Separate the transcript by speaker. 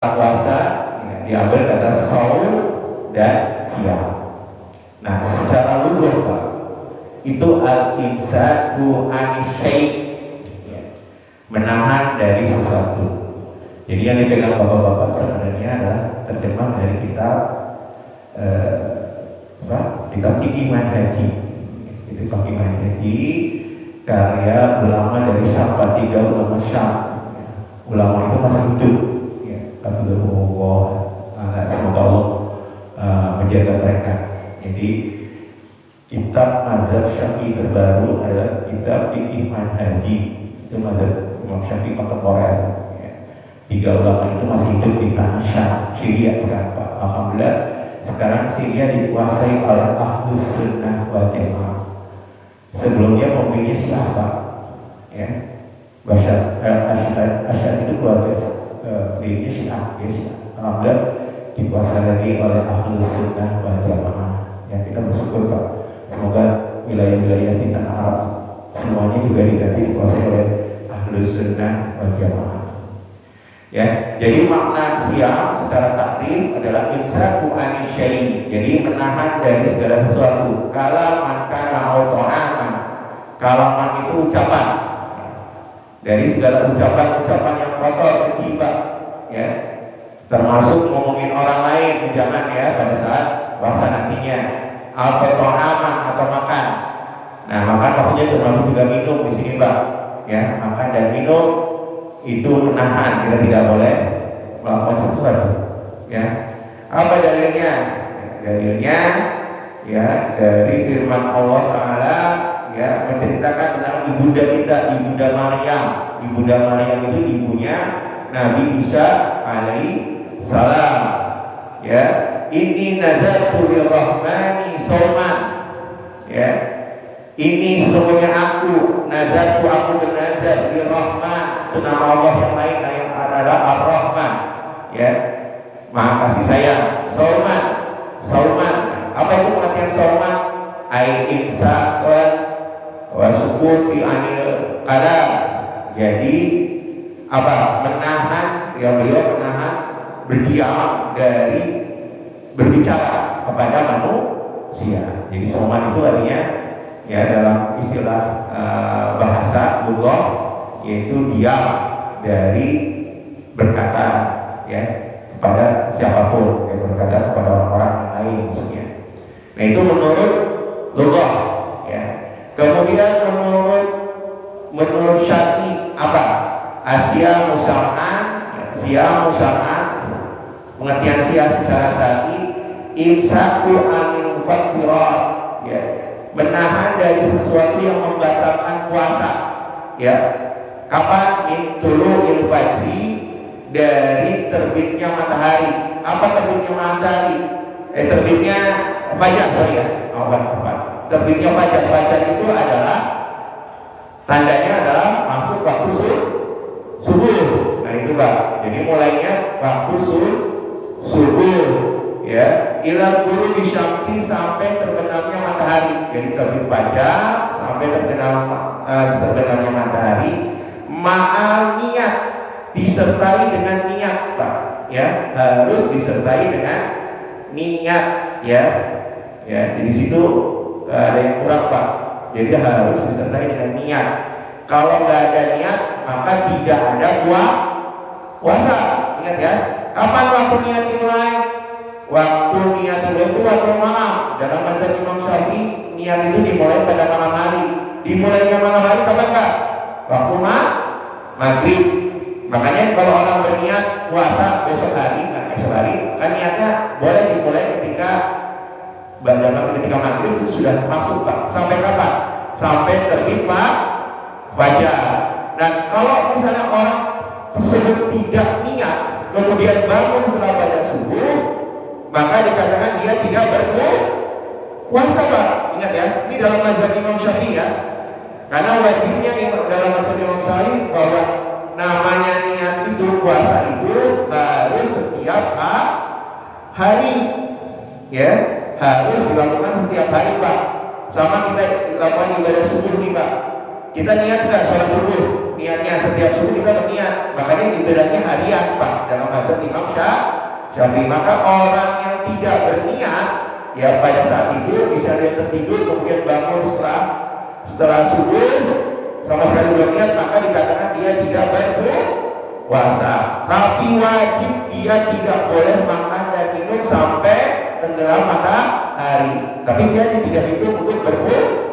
Speaker 1: puasa ya, diambil kata saum dan siam. Nah, secara lughah Pak, itu al-imsaku an syai', ya, menahan dari sesuatu. Jadi yang dipegang bapak-bapak sebenarnya adalah terjemah dari kitab kitab Fiqih Manhaji. Itu Fiqih Manhaji karya ulama dari Syam, tiga ulama Syam. Ulama itu masih hidup. Semoga Allah menjaga mereka. Jadi kitab mazhab Syafi'i terbaru adalah kitab Fiqih Manhaji. Itu mazhab Imam Syafi'i kontemporer. Tiga ulama itu masih hidup di tanah Syam, Syria sekarang Pak. Alhamdulillah sekarang Syria dikuasai oleh Ahlus Sunnah wal Jamaah. Sebelumnya pemimpinnya siapa? Ya, Bashar al-Assad itu keluarga dirinya Syiah. Alhamdulillah dikuasai lagi oleh Ahlus Sunnah wal Jamaah. Ya, kita bersyukur Pak. Semoga wilayah-wilayah di tanah Arab semuanya juga diganti dikuasai oleh Ahlus Sunnah wal Jamaah. Ya, jadi makna siam secara takdir adalah imsaku an syai', jadi menahan dari segala sesuatu. Kalaman kana auto'aman, kalaman itu ucapan, dari segala ucapan-ucapan yang kotor, keji Pak, ya, termasuk ngomongin orang lain, jangan ya pada saat puasa nantinya. Auto'aman atau makan. Nah, makan maksudnya termasuk juga minum di sini Pak, ya, makan dan minum itu menahan, kita tidak boleh melakukan sesuatu. Ya, apa dalilnya? Dalilnya ya dari firman Allah Taala, ya, menceritakan tentang ibunda kita, ibunda Maryam. Ibunda Maryam itu ibunya Nabi Isa alaihi salam. Ya, ini nazartu lirrahmani shauman. Ya, ini sesungguhnya aku bernazar di Rahman, itu nama Allah yang lain yang adalah Ar-Rahman, ya, Maha kasih sayang. Sauman, apa itu pengertian sauman? Ai imsakun wa sukuti anil kalam. Jadi apa? Menahan, ya, beliau menahan berdiam dari berbicara kepada manusia. Jadi sauman itu artinya, ya, dalam istilah bahasa lughah yaitu diam dari berkata, ya, kepada siapapun, ya, berkata kepada orang-orang lain maksudnya. Nah, itu menurut lughah, ya. Kemudian menurut syar'i apa? Asya musa'an, pengertian sia secara syar'i imsaku anil fatirat, ya, menahan dari sesuatu yang membatalkan puasa. Ya, kapan? Intulu'il fajri, dari terbitnya matahari. Apa terbitnya matahari? Terbitnya fajar, sorry ya. Terbitnya fajar itu adalah tandanya adalah masuk waktu subuh. Nah, itu Pak. Jadi mulainya waktu subuh, ya, ilal dulu disyamsi sampai terbenamnya matahari. Jadi terbit fajar sampai terbenamnya matahari, ma'al niat, disertai dengan niat Pak, ya, harus disertai dengan niat, ya. Ya, di situ ada yang kurang Pak. Jadi harus disertai dengan niat. Kalau nggak ada niat maka tidak ada puasa. Ingat ya, kapan waktu niat dimulai? Waktu niat itu waktu malam. Dalam mazhab Imam Syafi'i niat itu dimulai pada malam hari. Dimulainya malam hari kapan Kak? Waktu maghrib. Makanya kalau orang berniat puasa besok hari kan niatnya boleh dimulai ketika maghrib itu sudah masuk Pak. Sampai kapan? Sampai terbit fajar. Dan kalau misalnya orang tersebut tidak niat kemudian bangun setelah baca subuh, maka dikatakan dia tidak berpuasa Pak. Ingat ya, ini dalam mazhab Imam Syafi'i ya. Karena wajibnya dalam mazhab Imam Syafi'i bahwa namanya niat itu, puasa itu harus setiap hari, ya, harus dilakukan setiap hari Pak. Sama kita lakukan ibadah subuh nih Pak. Kita niat nggak sholat subuh? Niatnya setiap subuh kita berniat. Makanya ibadahnya harian Pak dalam mazhab Imam Syafi'i. Maka orang yang tidak berniat ya pada saat itu bisa dia tertidur kemudian bangun setelah subuh sama sekali belum niat, maka dikatakan dia tidak berpuasa. Tapi wajib dia tidak boleh makan dan minum sampai tenggelam matahari. Tapi dia tidak hitung